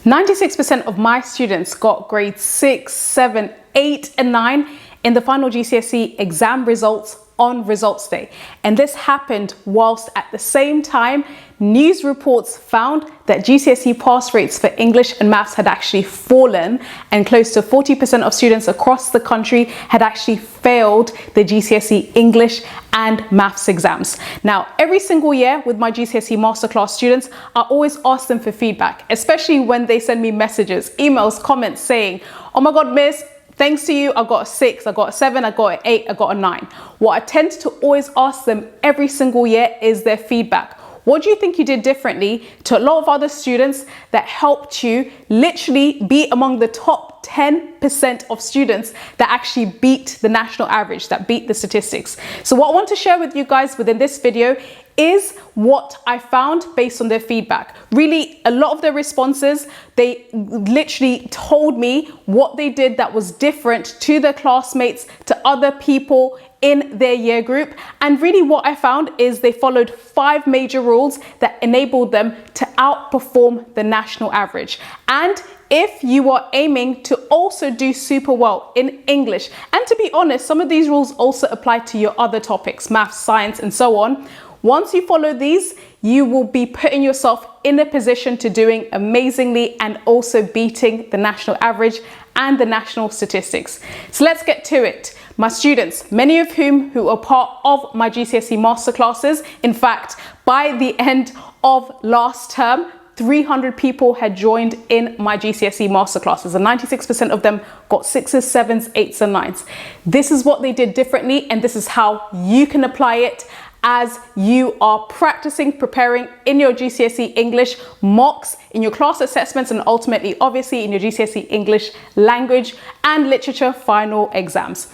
96% of my students got grades 6, 7, 8 and 9 in the final GCSE exam results on results day. And this happened whilst at the same time news reports found that GCSE pass rates for English and maths had actually fallen, and close to 40% of students across the country had actually failed the GCSE English and maths exams. Now, every single year with my GCSE masterclass students, I always ask them for feedback, especially when they send me messages, emails, comments saying, "Oh my God, miss, thanks to you, I got a 6, I got a 7, I got an 8, I got a 9. What I tend to always ask them every single year is their feedback. What do you think you did differently to a lot of other students that helped you literally be among the top 10% of students that actually beat the national average, that beat the statistics? So what I want to share with you guys within this video is what I found based on their feedback. Really, a lot of their responses, they literally told me what they did that was different to their classmates, to other people in their year group. And really what I found is they followed 5 major rules that enabled them to outperform the national average. And if you are aiming to also do super well in English, and to be honest, some of these rules also apply to your other topics, maths, science, and so on. Once you follow these, you will be putting yourself in a position to doing amazingly and also beating the national average and the national statistics. So let's get to it. My students, many of who are part of my GCSE masterclasses, in fact, by the end of last term, 300 people had joined in my GCSE masterclasses, and 96% of them got 6s, 7s, 8s and 9s. This is what they did differently, and this is how you can apply it as you are practicing, preparing in your GCSE English mocks, in your class assessments, and ultimately, obviously, in your GCSE English language and literature final exams.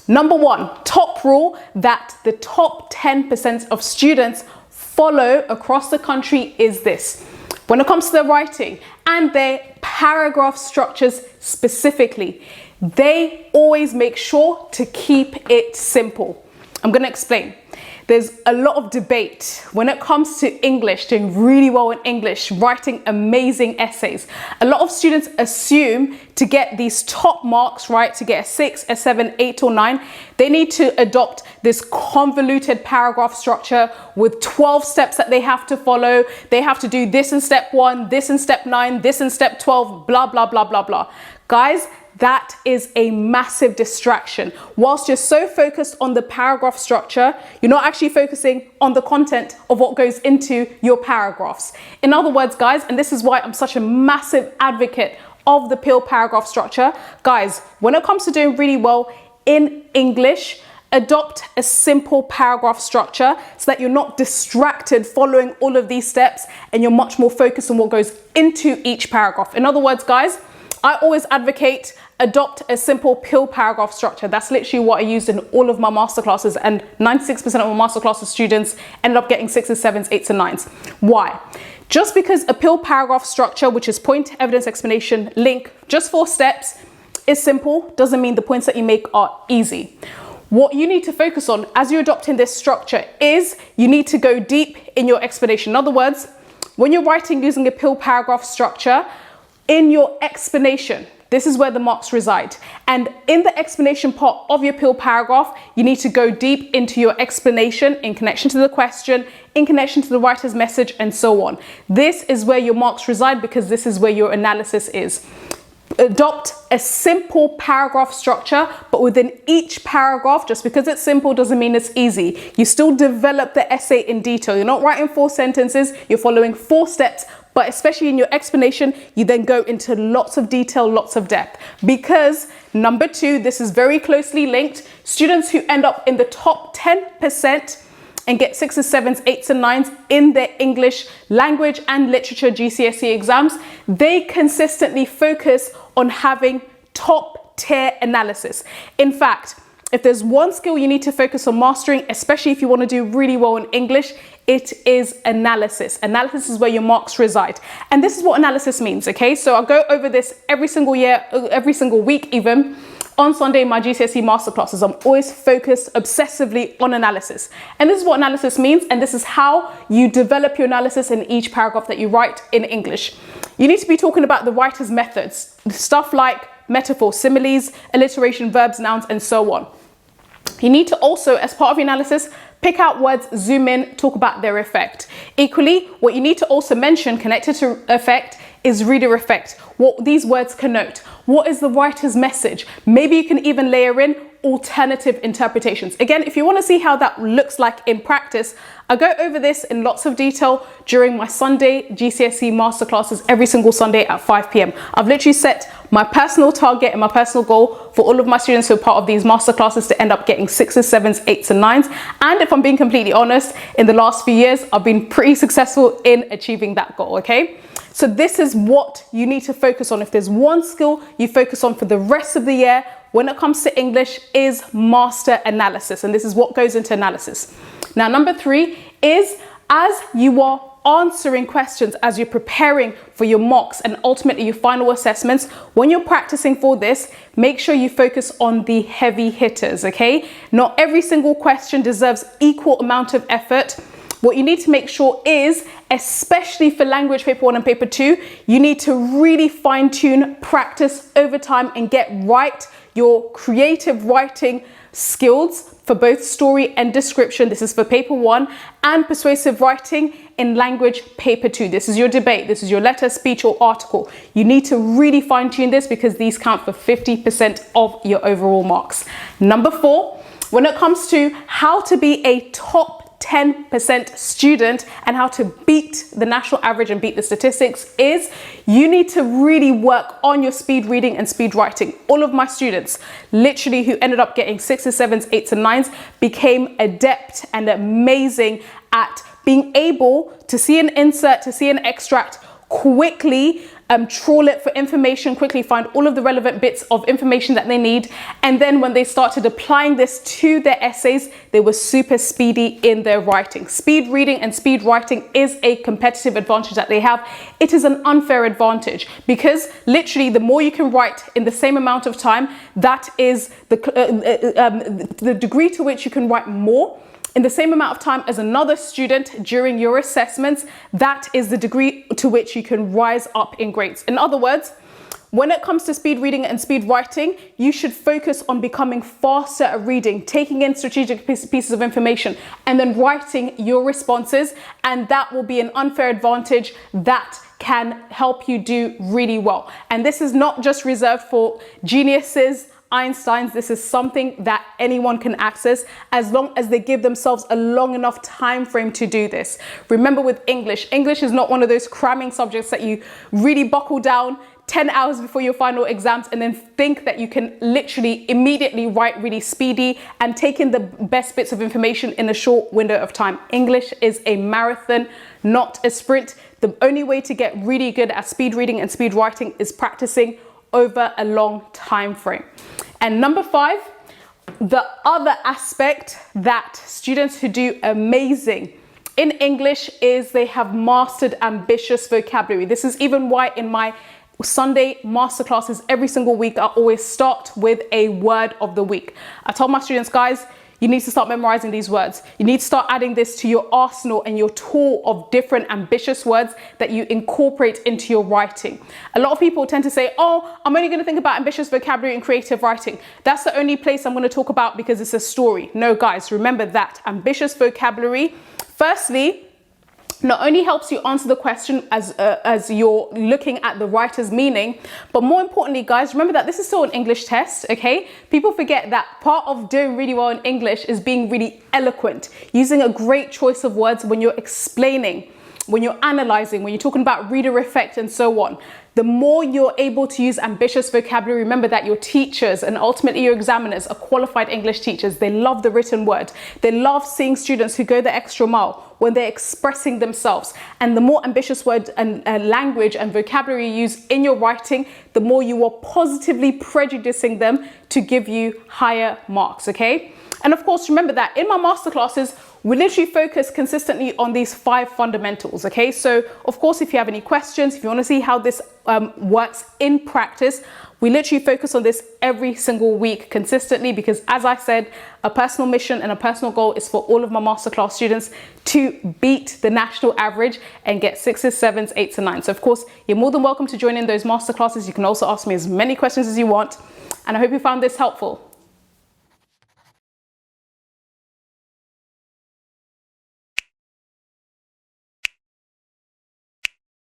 Number 1, top rule that the top 10% of students follow across the country is this. When it comes to their writing and their paragraph structures specifically, they always make sure to keep it simple. I'm going to explain. There's a lot of debate when it comes to English, doing really well in English, writing amazing essays. A lot of students assume to get these top marks, right, to get a 6, a 7, 8 or 9, they need to adopt this convoluted paragraph structure with 12 steps that they have to follow. They have to do this in step 1, this in step 9, this in step 12, blah, blah, blah, blah, blah. Guys, that is a massive distraction. Whilst you're so focused on the paragraph structure, you're not actually focusing on the content of what goes into your paragraphs. In other words, guys, and this is why I'm such a massive advocate of the PIL paragraph structure, guys, when it comes to doing really well in English, adopt a simple paragraph structure so that you're not distracted following all of these steps and you're much more focused on what goes into each paragraph. In other words, guys, I always advocate adopt a simple PIL paragraph structure. That's literally what I used in all of my masterclasses, and 96% of my masterclasses students ended up getting 6s, 7s, 8s and 9s. Why? Just because a PIL paragraph structure, which is point, evidence, explanation, link, just 4 steps, is simple, doesn't mean the points that you make are easy. What you need to focus on as you're adopting this structure is you need to go deep in your explanation. In other words, when you're writing using a PIL paragraph structure, in your explanation, this is where the marks reside. And in the explanation part of your PIL paragraph, you need to go deep into your explanation in connection to the question, in connection to the writer's message, and so on. This is where your marks reside because this is where your analysis is. Adopt a simple paragraph structure, but within each paragraph, just because it's simple doesn't mean it's easy. You still develop the essay in detail. You're not writing 4 sentences, you're following 4 steps, but especially in your explanation, you then go into lots of detail, lots of depth. Because number 2, this is very closely linked. Students who end up in the top 10% and get 6s, 7s, 8s and 9s in their English language and literature GCSE exams, they consistently focus on having top tier analysis. In fact, if there's one skill you need to focus on mastering, especially if you want to do really well in English, it is analysis. Analysis is where your marks reside. And this is what analysis means, okay? So I'll go over this every single year, every single week even. on Sunday in my GCSE masterclasses, I'm always focused obsessively on analysis. And this is what analysis means, and this is how you develop your analysis in each paragraph that you write in English. You need to be talking about the writer's methods, stuff like metaphors, similes, alliteration, verbs, nouns, and so on. You need to also, as part of your analysis, pick out words, zoom in, talk about their effect. Equally, what you need to also mention connected to effect is reader effect, what these words connote. What is the writer's message? Maybe you can even layer in alternative interpretations. Again, if you want to see how that looks like in practice, I go over this in lots of detail during my Sunday GCSE masterclasses every single Sunday at 5 p.m. I've literally set my personal target and my personal goal for all of my students who are part of these masterclasses to end up getting 6s, 7s, 8s, and 9s. And if I'm being completely honest, in the last few years, I've been pretty successful in achieving that goal, okay? So this is what you need to focus on. If there's one skill you focus on for the rest of the year when it comes to English, is master analysis. And this is what goes into analysis. Now, number 3 is, as you are answering questions, as you're preparing for your mocks and ultimately your final assessments, when you're practicing for this, make sure you focus on the heavy hitters, okay? Not every single question deserves equal amount of effort. What you need to make sure is, especially for language paper 1 and paper 2, you need to really fine tune, practice over time and get right your creative writing skills for both story and description. This is for paper 1, and persuasive writing in language paper 2. This is your debate, this is your letter, speech, or article. You need to really fine tune this because these count for 50% of your overall marks. Number 4, when it comes to how to be a top 10% student and how to beat the national average and beat the statistics, is you need to really work on your speed reading and speed writing. All of my students, literally, who ended up getting 6s, 7s, 8s, and 9s, became adept and amazing at being able to see an insert, to see an extract, quickly trawl it for information, quickly find all of the relevant bits of information that they need. And then when they started applying this to their essays, they were super speedy in their writing. Speed reading and speed writing is a competitive advantage that they have. It is an unfair advantage because literally the more you can write in the same amount of time, that is the degree to which you can write more in the same amount of time as another student during your assessments, that is the degree to which you can rise up in grades. In other words, when it comes to speed reading and speed writing, you should focus on becoming faster at reading, taking in strategic pieces of information, and then writing your responses. And that will be an unfair advantage that can help you do really well. And this is not just reserved for geniuses, Einsteins. This is something that anyone can access as long as they give themselves a long enough time frame to do this. Remember, with English is not one of those cramming subjects that you really buckle down 10 hours before your final exams and then think that you can literally immediately write really speedy and take in the best bits of information in a short window of time. English is a marathon, not a sprint. The only way to get really good at speed reading and speed writing is practicing over a long time frame. And number 5, the other aspect that students who do amazing in English is they have mastered ambitious vocabulary. This is even why in my Sunday masterclasses every single week, I always start with a word of the week. I told my students, guys, you need to start memorizing these words. You need to start adding this to your arsenal and your tool of different ambitious words that you incorporate into your writing. A lot of people tend to say, oh, I'm only going to think about ambitious vocabulary and creative writing. That's the only place I'm going to talk about because it's a story. No, guys, remember that ambitious vocabulary, firstly, not only helps you answer the question as you're looking at the writer's meaning, but more importantly, guys, remember that this is still an English test, okay? People forget that part of doing really well in English is being really eloquent, using a great choice of words when you're explaining, when you're analyzing, when you're talking about reader effect and so on. The more you're able to use ambitious vocabulary, remember that your teachers and ultimately your examiners are qualified English teachers. They love the written word. They love seeing students who go the extra mile when they're expressing themselves. And the more ambitious word and language and vocabulary you use in your writing, the more you are positively prejudicing them to give you higher marks, okay? And of course, remember that in my masterclasses, we literally focus consistently on these 5 fundamentals, okay? So, of course, if you have any questions, if you want to see how this works in practice, We literally focus on this every single week consistently because, as I said, a personal mission and a personal goal is for all of my masterclass students to beat the national average and get 6s, 7s, 8s and 9s. So of course, you're more than welcome to join in those masterclasses. You can also ask me as many questions as you want. And I hope you found this helpful.